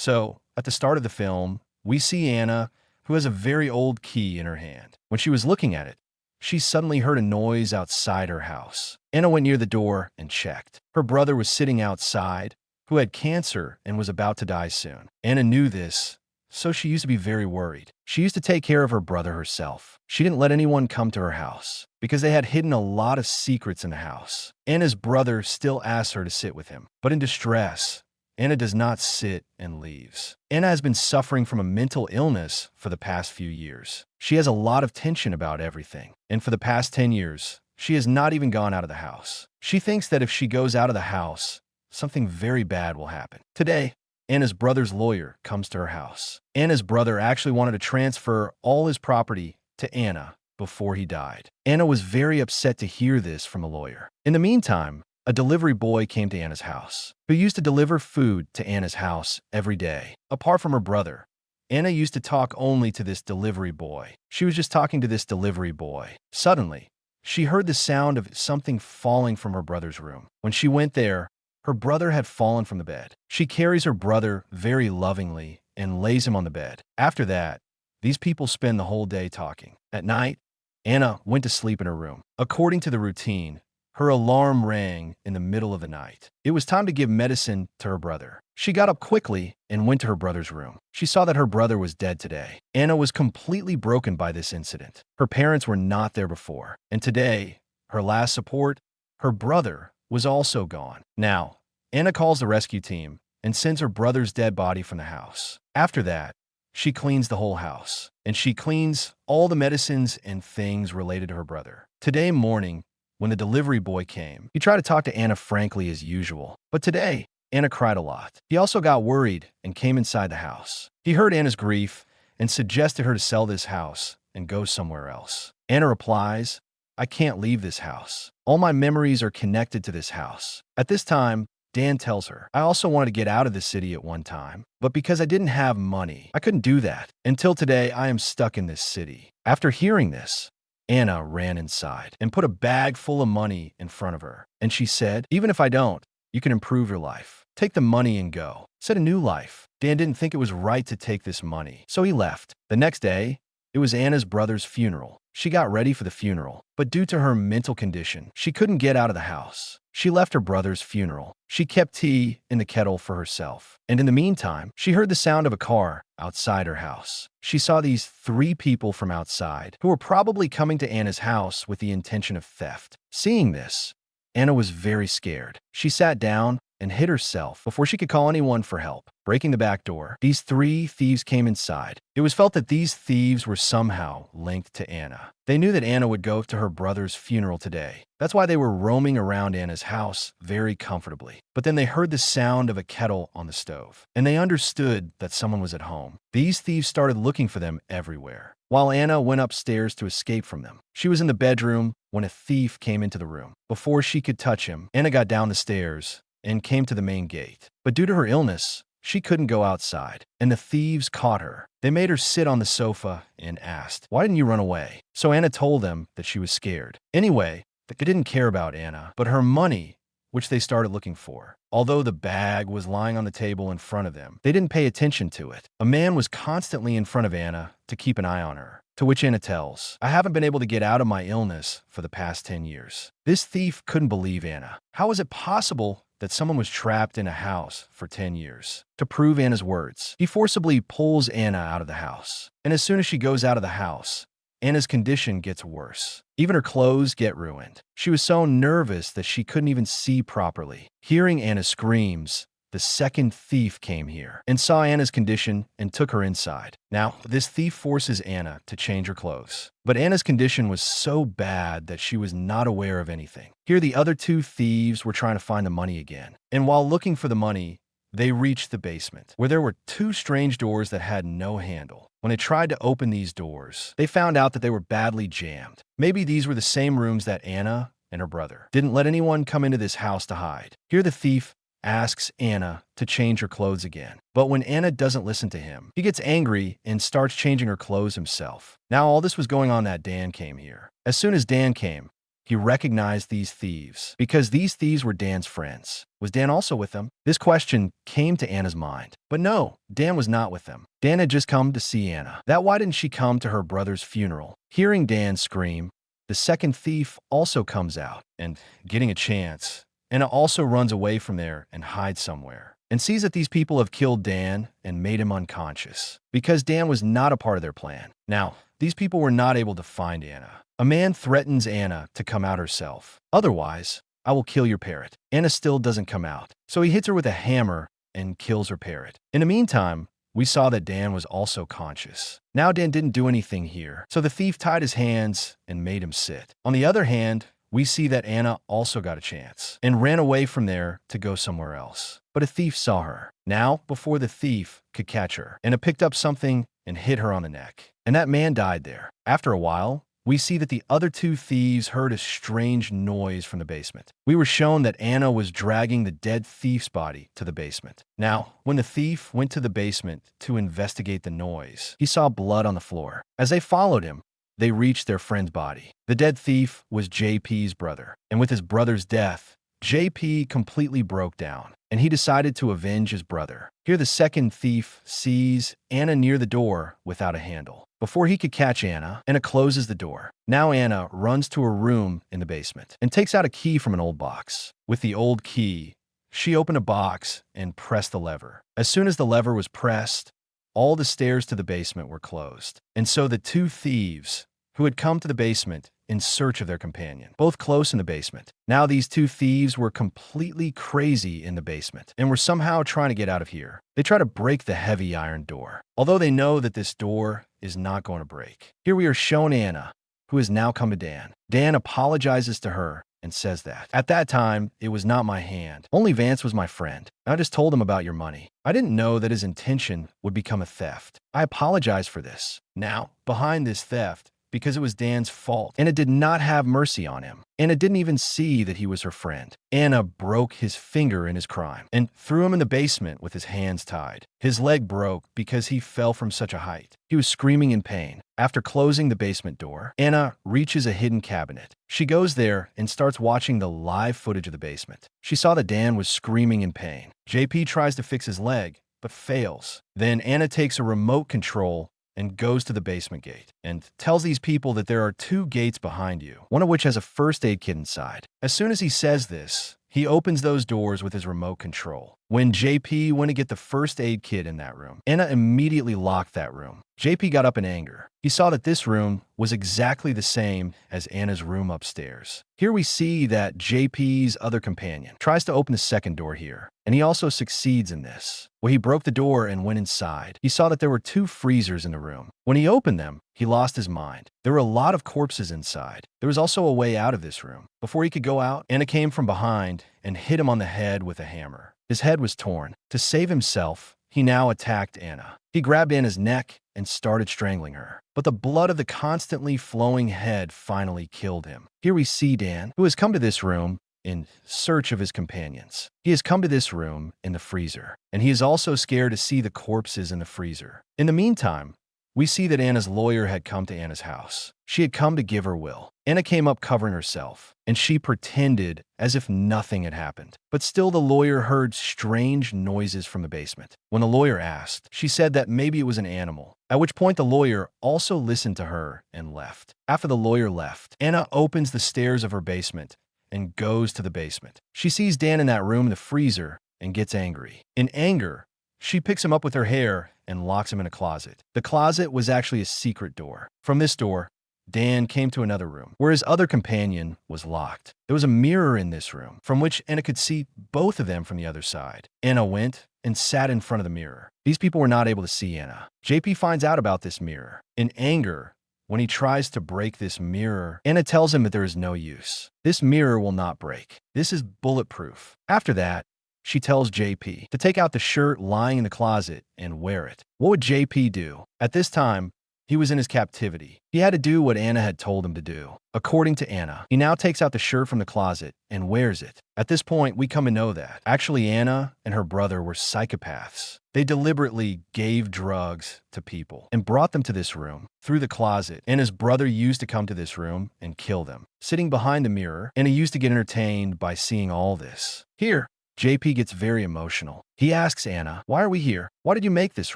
So, at the start of the film, we see Anna, who has a very old key in her hand. When she was looking at it, she suddenly heard a noise outside her house. Anna went near the door and checked. Her brother was sitting outside, who had cancer and was about to die soon. Anna knew this, so she used to be very worried. She used to take care of her brother herself. She didn't let anyone come to her house, because they had hidden a lot of secrets in the house. Anna's brother still asks her to sit with him, but in distress, Anna does not sit and leaves. Anna has been suffering from a mental illness for the past few years. She has a lot of tension about everything, and for the past 10 years, she has not even gone out of the house. She thinks that if she goes out of the house, something very bad will happen. Today, Anna's brother's lawyer comes to her house. Anna's brother actually wanted to transfer all his property to Anna before he died. Anna was very upset to hear this from the lawyer. In the meantime, a delivery boy came to Anna's house, who used to deliver food to Anna's house every day. Apart from her brother, Anna used to talk only to this delivery boy. She was just talking to this delivery boy. Suddenly, she heard the sound of something falling from her brother's room. When she went there, her brother had fallen from the bed. She carries her brother very lovingly and lays him on the bed. After that, these people spend the whole day talking. At night, Anna went to sleep in her room. According to the routine, her alarm rang in the middle of the night. It was time to give medicine to her brother. She got up quickly and went to her brother's room. She saw that her brother was dead today. Anna was completely broken by this incident. Her parents were not there before, and today, her last support, her brother, was also gone. Now, Anna calls the rescue team and sends her brother's dead body from the house. After that, she cleans the whole house, and she cleans all the medicines and things related to her brother. Today morning, when the delivery boy came, he tried to talk to Anna frankly as usual. But today, Anna cried a lot. He also got worried and came inside the house. He heard Anna's grief and suggested her to sell this house and go somewhere else. Anna replies, "I can't leave this house. All my memories are connected to this house." At this time, Dan tells her, "I also wanted to get out of the city at one time, but because I didn't have money, I couldn't do that. Until today, I am stuck in this city." After hearing this, Anna ran inside and put a bag full of money in front of her. And she said, "Even if I don't, you can improve your life. Take the money and go. Set a new life." Dan didn't think it was right to take this money, so he left. The next day, it was Anna's brother's funeral. She got ready for the funeral, but due to her mental condition, she couldn't get out of the house. She left her brother's funeral. She kept tea in the kettle for herself. And in the meantime, she heard the sound of a car outside her house. She saw these 3 people from outside who were probably coming to Anna's house with the intention of theft. Seeing this, Anna was very scared. She sat down and hid herself before she could call anyone for help. Breaking the back door, these 3 thieves came inside. It was felt that these thieves were somehow linked to Anna. They knew that Anna would go to her brother's funeral today. That's why they were roaming around Anna's house very comfortably. But then they heard the sound of a kettle on the stove, and they understood that someone was at home. These thieves started looking for them everywhere, while Anna went upstairs to escape from them. She was in the bedroom when a thief came into the room. Before she could touch him, Anna got down the stairs and came to the main gate. But due to her illness, she couldn't go outside, and the thieves caught her. They made her sit on the sofa and asked, "Why didn't you run away?" So Anna told them that she was scared. Anyway, they didn't care about Anna, but her money, which they started looking for. Although the bag was lying on the table in front of them, they didn't pay attention to it. A man was constantly in front of Anna to keep an eye on her. To which Anna tells, "I haven't been able to get out of my illness for the past 10 years. This thief couldn't believe Anna. How is it possible that someone was trapped in a house for 10 years. To prove Anna's words, he forcibly pulls Anna out of the house. And as soon as she goes out of the house, Anna's condition gets worse. Even her clothes get ruined. She was so nervous that she couldn't even see properly. Hearing Anna's screams, the second thief came here and saw Anna's condition and took her inside. Now, this thief forces Anna to change her clothes. But Anna's condition was so bad that she was not aware of anything. Here, the other 2 thieves were trying to find the money again. And while looking for the money, they reached the basement, where there were 2 strange doors that had no handle. When they tried to open these doors, they found out that they were badly jammed. Maybe these were the same rooms that Anna and her brother didn't let anyone come into this house to hide. Here, the thief asks Anna to change her clothes again. But when Anna doesn't listen to him, he gets angry and starts changing her clothes himself. Now all this was going on that Dan came here. As soon as Dan came, he recognized these thieves because these thieves were Dan's friends. Was Dan also with them? This question came to Anna's mind. But no, Dan was not with them. Dan had just come to see Anna. Why didn't she come to her brother's funeral? Hearing Dan scream, the second thief also comes out, and getting a chance, Anna also runs away from there and hides somewhere, and sees that these people have killed Dan and made him unconscious, because Dan was not a part of their plan. Now, these people were not able to find Anna. A man threatens Anna to come out herself. Otherwise, I will kill your parrot. Anna still doesn't come out, so he hits her with a hammer and kills her parrot. In the meantime, we saw that Dan was also conscious. Now Dan didn't do anything here, so the thief tied his hands and made him sit. On the other hand, we see that Anna also got a chance and ran away from there to go somewhere else. But a thief saw her. Now, before the thief could catch her, Anna picked up something and hit her on the neck. And that man died there. After a while, we see that the other two thieves heard a strange noise from the basement. We were shown that Anna was dragging the dead thief's body to the basement. Now, when the thief went to the basement to investigate the noise, he saw blood on the floor. As they followed him, they reached their friend's body. The dead thief was JP's brother, and with his brother's death, JP completely broke down, and he decided to avenge his brother. Here the second thief sees Anna near the door without a handle. Before he could catch Anna, Anna closes the door. Now Anna runs to her room in the basement and takes out a key from an old box. With the old key, she opened a box and pressed the lever. As soon as the lever was pressed, all the stairs to the basement were closed. And so the two thieves, who had come to the basement in search of their companion, both close in the basement. Now these two thieves were completely crazy in the basement and were somehow trying to get out of here. They try to break the heavy iron door, although they know that this door is not going to break. Here we are shown Anna, who has now come to Dan. Dan apologizes to her and says that, "At that time, it was not my hand. Only Vance was my friend. I just told him about your money. I didn't know that his intention would become a theft. I apologize for this. Now, behind this theft, because it was Dan's fault. Anna did not have mercy on him. Anna didn't even see that he was her friend. Anna broke his finger in his crime and threw him in the basement with his hands tied. His leg broke because he fell from such a height. He was screaming in pain. After closing the basement door, Anna reaches a hidden cabinet. She goes there and starts watching the live footage of the basement. She saw that Dan was screaming in pain. JP tries to fix his leg, but fails. Then Anna takes a remote control and goes to the basement gate and tells these people that there are two gates behind you, one of which has a first aid kit inside. As soon as he says this, he opens those doors with his remote control. When JP went to get the first aid kit in that room, Anna immediately locked that room. JP got up in anger. He saw that this room was exactly the same as Anna's room upstairs. Here we see that JP's other companion tries to open the second door here, and he also succeeds in this. When he broke the door and went inside, he saw that there were two freezers in the room. When he opened them, he lost his mind. There were a lot of corpses inside. There was also a way out of this room. Before he could go out, Anna came from behind and hit him on the head with a hammer. His head was torn. To save himself, he now attacked Anna. He grabbed Anna's neck and started strangling her. But the blood of the constantly flowing head finally killed him. Here we see Dan, who has come to this room in search of his companions. He has come to this room in the freezer, and he is also scared to see the corpses in the freezer. In the meantime, we see that Anna's lawyer had come to Anna's house. She had come to give her will. Anna came up covering herself, and she pretended as if nothing had happened. But still the lawyer heard strange noises from the basement. When the lawyer asked, she said that maybe it was an animal, at which point the lawyer also listened to her and left. After the lawyer left, Anna opens the stairs of her basement and goes to the basement. She sees Dan in that room in the freezer and gets angry. In anger, she picks him up with her hair and locks him in a closet. The closet was actually a secret door. From this door, Dan came to another room, where his other companion was locked. There was a mirror in this room, from which Anna could see both of them from the other side. Anna went and sat in front of the mirror. These people were not able to see Anna. JP finds out about this mirror. In anger, when he tries to break this mirror, Anna tells him that there is no use. This mirror will not break. This is bulletproof. After that, she tells JP to take out the shirt lying in the closet and wear it. What would JP do? At this time, he was in his captivity. He had to do what Anna had told him to do. According to Anna, he now takes out the shirt from the closet and wears it. At this point, we come to know that actually Anna and her brother were psychopaths. They deliberately gave drugs to people and brought them to this room through the closet. Anna's brother used to come to this room and kill them. Sitting behind the mirror, Anna used to get entertained by seeing all this. Here, JP gets very emotional. He asks Anna, "Why are we here? Why did you make this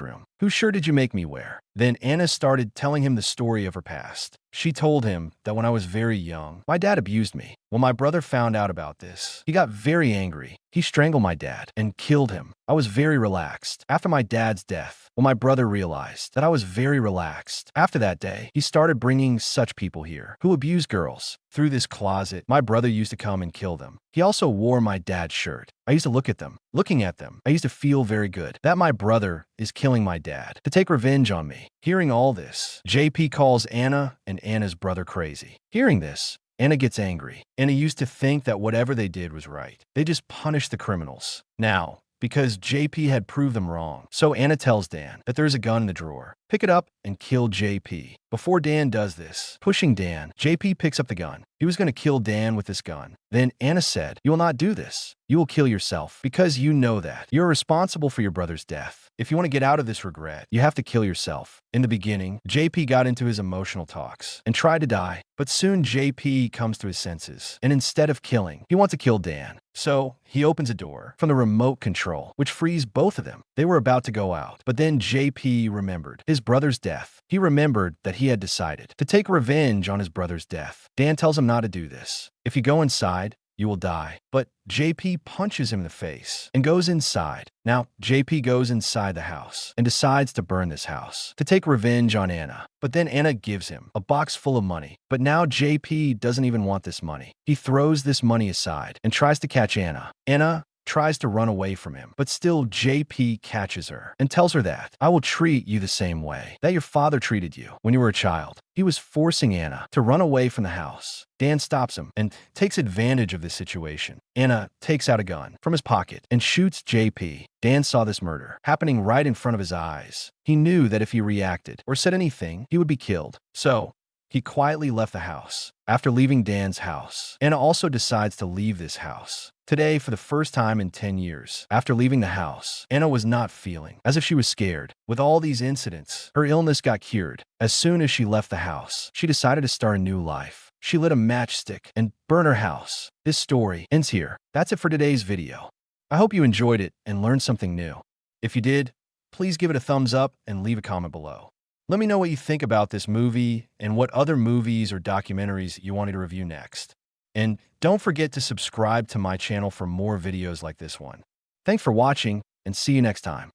room? Whose shirt did you make me wear?" Then Anna started telling him the story of her past. She told him that when I was very young, my dad abused me. When my brother found out about this, he got very angry. He strangled my dad and killed him. I was very relaxed. After my dad's death, when my brother realized that I was very relaxed, after that day, he started bringing such people here who abuse girls. Through this closet, my brother used to come and kill them. He also wore my dad's shirt. I used to look at them. Looking at them, I used to feel very good that my brother is killing my dad to take revenge on me. Hearing all this, JP calls Anna and Anna's brother crazy. Hearing this, Anna gets angry. Anna used to think that whatever they did was right. They just punished the criminals. Now, because JP had proved them wrong, so Anna tells Dan that there's a gun in the drawer. Pick it up and kill JP. Before Dan does this, pushing Dan, JP picks up the gun. He was going to kill Dan with this gun. Then Anna said, "You will not do this. You will kill yourself because you know that you're responsible for your brother's death. If you want to get out of this regret, you have to kill yourself." In the beginning, JP got into his emotional talks and tried to die, but soon JP comes to his senses, and instead of killing, he wants to kill Dan. So he opens a door from the remote control, which frees both of them. They were about to go out, but then JP remembered his brother's death. He remembered that he had decided to take revenge on his brother's death. Dan tells him not to do this. If you go inside, you will die. But JP punches him in the face and goes inside. Now, JP goes inside the house and decides to burn this house to take revenge on Anna. But then Anna gives him a box full of money. But now JP doesn't even want this money. He throws this money aside and tries to catch Anna. Anna tries to run away from him, but still JP catches her and tells her that, "I will treat you the same way that your father treated you when you were a child." He was forcing Anna to run away from the house. Dan stops him and takes advantage of this situation. Anna takes out a gun from his pocket and shoots JP. Dan saw this murder happening right in front of his eyes. He knew that if he reacted or said anything, he would be killed. So he quietly left the house. After leaving Dan's house, Anna also decides to leave this house. Today, for the first time in 10 years, after leaving the house, Anna was not feeling as if she was scared. With all these incidents, her illness got cured. As soon as she left the house, she decided to start a new life. She lit a matchstick and burned her house. This story ends here. That's it for today's video. I hope you enjoyed it and learned something new. If you did, please give it a thumbs up and leave a comment below. Let me know what you think about this movie and what other movies or documentaries you want me to review next. And don't forget to subscribe to my channel for more videos like this one. Thanks for watching, and see you next time.